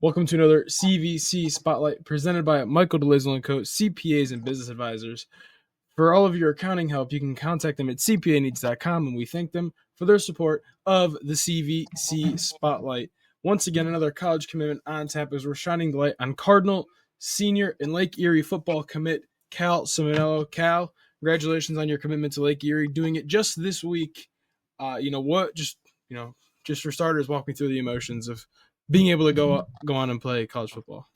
Welcome to another CVC Spotlight presented by Michael DeLazel & Co., CPAs and Business Advisors. For all of your accounting help, you can contact them at cpaneeds.com, and we thank them for their support of the CVC Spotlight. Once again, another college commitment on tap as we're shining the light on Cardinal senior and Lake Erie football commit Cal Ciminello. Cal, congratulations on your commitment to Lake Erie, doing it just this week. Just for starters, walk me through the emotions of being able to go on and play college football.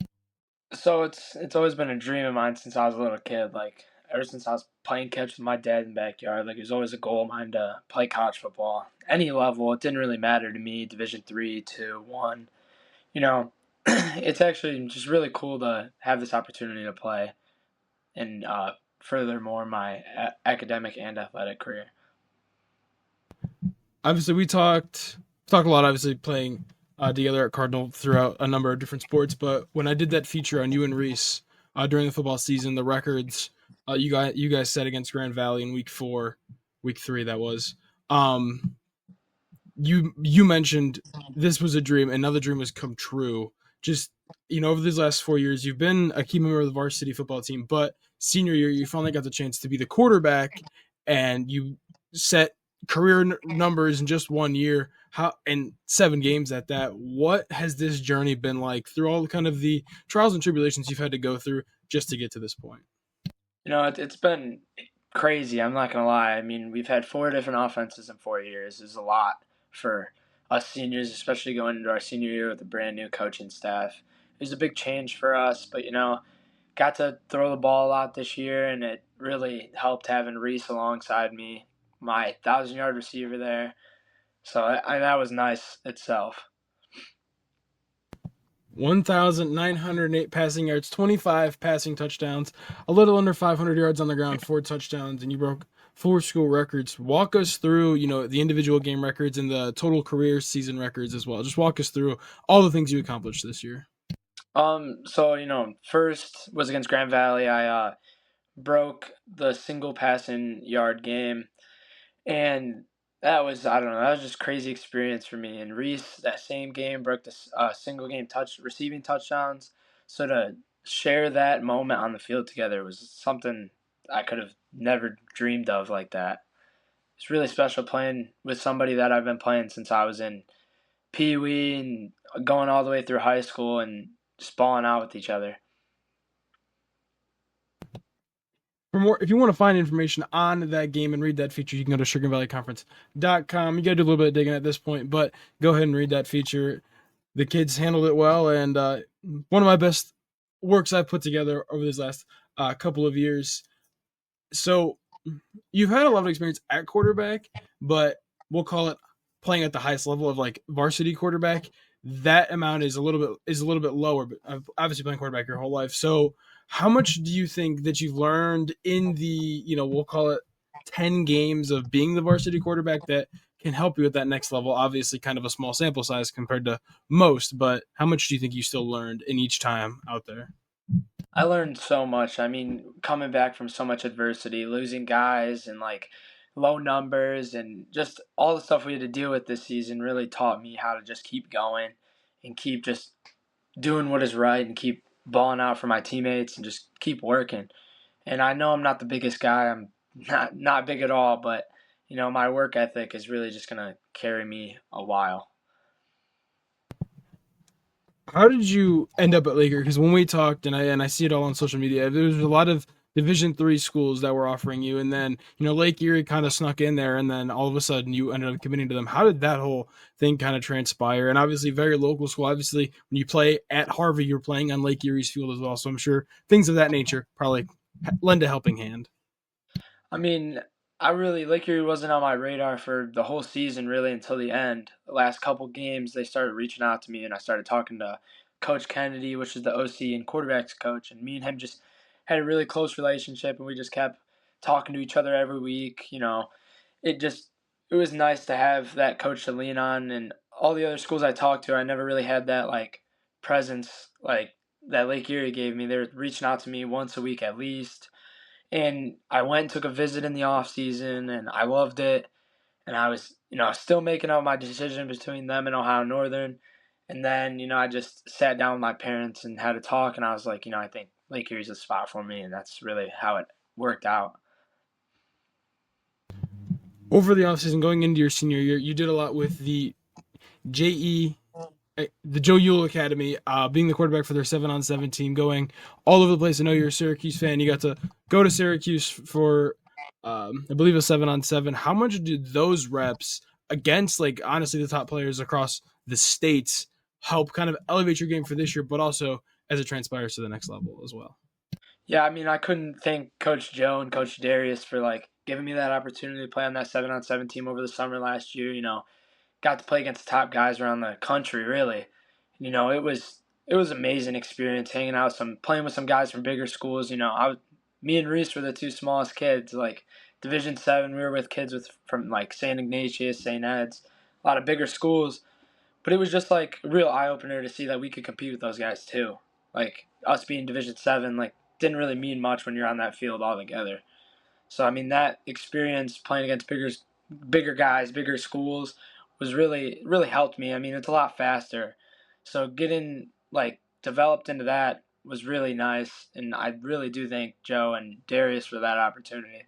So it's always been a dream of mine since I was a little kid. Like ever since I was playing catch with my dad in the backyard, like it was always a goal of mine to play college football. Any level, it didn't really matter to me. Division 3, 2, 1. You know, it's actually just really cool to have this opportunity to play, and furthermore my academic and athletic career. Obviously, we talk a lot. Obviously, playing together at Cardinal throughout a number of different sports. But when I did that feature on you and Reese during the football season, the records you guys set against Grand Valley in week 3, that was. You mentioned this was a dream, another dream has come true. Just over these last 4 years, you've been a key member of the varsity football team, but senior year, you finally got the chance to be the quarterback, and you set career numbers in just 1 year, and 7 games at that. What has this journey been like through all kind of the trials and tribulations you've had to go through just to get to this point? It's been crazy. I'm not gonna lie. I mean, we've had 4 different offenses in 4 years. Is a lot for us seniors, especially going into our senior year with a brand new coaching staff. It was a big change for us, but got to throw the ball a lot this year, and it really helped having Reese alongside me, my 1,000-yard receiver there. So that was nice itself. 1,908 passing yards, 25 passing touchdowns, a little under 500 yards on the ground, 4 touchdowns, and you broke 4 school records. Walk us through, the individual game records and the total career season records as well. Just walk us through all the things you accomplished this year. First was against Grand Valley. I broke the single passing yard game, and that was, I don't know, that was just crazy experience for me. And Reese, that same game, broke the single game receiving touchdowns. So to share that moment on the field together was something I could have never dreamed of like that. It's really special playing with somebody that I've been playing since I was in Pee Wee and going all the way through high school and just balling out with each other. For more, if you want to find information on that game and read that feature, you can go to sugarvalleyconference.com. You got to do a little bit of digging at this point, but go ahead and read that feature. The kids handled it well, and one of my best works I've put together over these last couple of years. So you've had a lot of experience at quarterback, but we'll call it playing at the highest level of like varsity quarterback. That amount is a little bit lower, but I've obviously playing quarterback your whole life. So how much do you think that you've learned in the, we'll call it 10 games of being the varsity quarterback that can help you at that next level? Obviously kind of a small sample size compared to most, but how much do you think you still learned in each time out there? I learned so much. I mean, coming back from so much adversity, losing guys and like low numbers and just all the stuff we had to deal with this season really taught me how to just keep going and keep just doing what is right and keep balling out for my teammates and just keep working. And I know I'm not the biggest guy. I'm not big at all, but my work ethic is really just going to carry me a while. How did you end up at Laker? Because when we talked, and I see it all on social media, there was a lot of Division 3 schools that were offering you, and then Lake Erie kind of snuck in there, and then all of a sudden you ended up committing to them. How did that whole thing kind of transpire? And obviously, very local school. Obviously, when you play at Harvey, you're playing on Lake Erie's field as well. So I'm sure things of that nature probably lend a helping hand. I mean, Lake Erie wasn't on my radar for the whole season really until the end. The last couple games, they started reaching out to me, and I started talking to Coach Kennedy, which is the OC and quarterbacks coach, and me and him just had a really close relationship, and we just kept talking to each other every week. It was nice to have that coach to lean on, and all the other schools I talked to, I never really had that like presence like that Lake Erie gave me. They were reaching out to me once a week at least. And I went and took a visit in the off season, and I loved it. And I was, still making out my decision between them and Ohio Northern. And then, I just sat down with my parents and had a talk, and I was like, I think Lake Erie's a spot for me, and that's really how it worked out. Over the offseason, going into your senior year, you did a lot with the JE, the Joe Ewell Academy, being the quarterback for their 7-on-7 team, going all over the place. I know you're a Syracuse fan. You got to go to Syracuse for, I believe, a 7-on-7. How much did those reps against, like, honestly, the top players across the states help kind of elevate your game for this year, but also as it transpires to the next level as well? Yeah, I mean, I couldn't thank Coach Joe and Coach Darius for like giving me that opportunity to play on that 7-on-7 team over the summer last year. Got to play against the top guys around the country, really. It was amazing experience hanging out, playing with some guys from bigger schools. Me and Reese were the two smallest kids. Like Division 7, we were with kids from like St. Ignatius, St. Ed's, a lot of bigger schools. But it was just like a real eye opener to see that we could compete with those guys too. Like us being Division 7, like didn't really mean much when you're on that field all together. So I mean that experience playing against bigger guys, bigger schools was really helped me. I mean it's a lot faster. So getting like developed into that was really nice, and I really do thank Joe and Darius for that opportunity.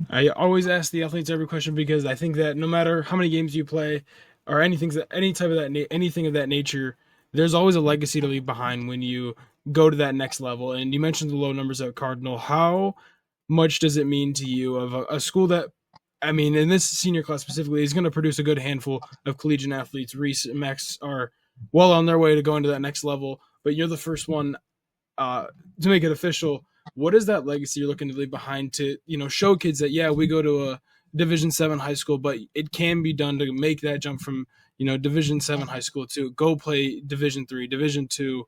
I always ask the athletes every question because I think that no matter how many games you play or anything of that nature, there's always a legacy to leave behind when you go to that next level. And you mentioned the low numbers at Cardinal. How much does it mean to you of a school that, I mean, in this senior class specifically, is going to produce a good handful of collegiate athletes? Reese and Max are well on their way to going to that next level, but you're the first one to make it official. What is that legacy you're looking to leave behind to, show kids that, yeah, we go to a Division 7 high school, but it can be done to make that jump from, Division 7 high school to go play Division 3, Division 2,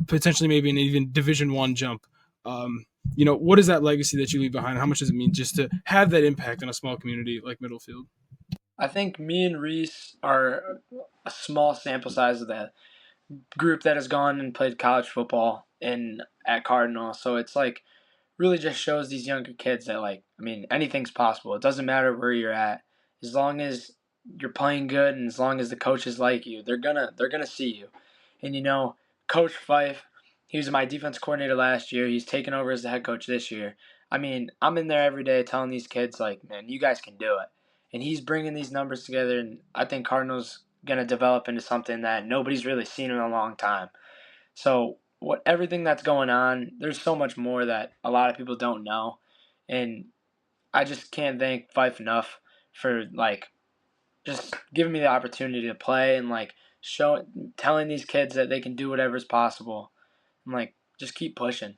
potentially maybe an even Division 1 jump. What is that legacy that you leave behind? How much does it mean just to have that impact on a small community like Middlefield? I think me and Reese are a small sample size of that group that has gone and played college football at Cardinal. So it's like really just shows these younger kids that like I mean anything's possible. It doesn't matter where you're at, as long as you're playing good and as long as the coaches like you, they're gonna see you. And Coach Fife, he was my defense coordinator last year. He's taken over as the head coach this year. I mean, I'm in there every day telling these kids like, man, you guys can do it. And he's bringing these numbers together, and I think Cardinals gonna develop into something that nobody's really seen in a long time. So everything that's going on, there's so much more that a lot of people don't know, and I just can't thank Fife enough for like just giving me the opportunity to play and like telling these kids that they can do whatever's possible. I'm like just keep pushing.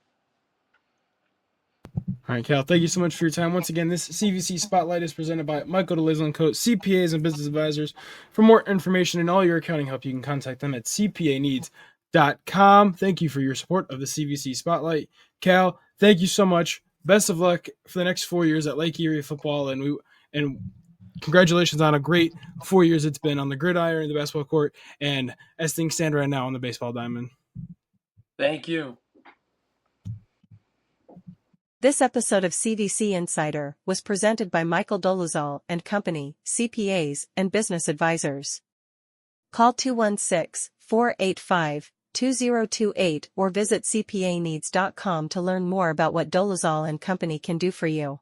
All right, Cal, thank you so much for your time. Once again, this CVC Spotlight is presented by Michael DeLisle & Co., CPAs and Business Advisors. For more information and all your accounting help, you can contact them at cpaneeds.com. Thank you for your support of the CVC Spotlight. Cal, thank you so much. Best of luck for the next 4 years at Lake Erie football, and congratulations on a great 4 years it's been on the gridiron, the basketball court, and as things stand right now on the baseball diamond. Thank you. This episode of CVC Insider was presented by Michael DeLisle & Company, CPAs and Business Advisors. Call 216-485-2028 or visit cpaneeds.com to learn more about what DeLisle & Company can do for you.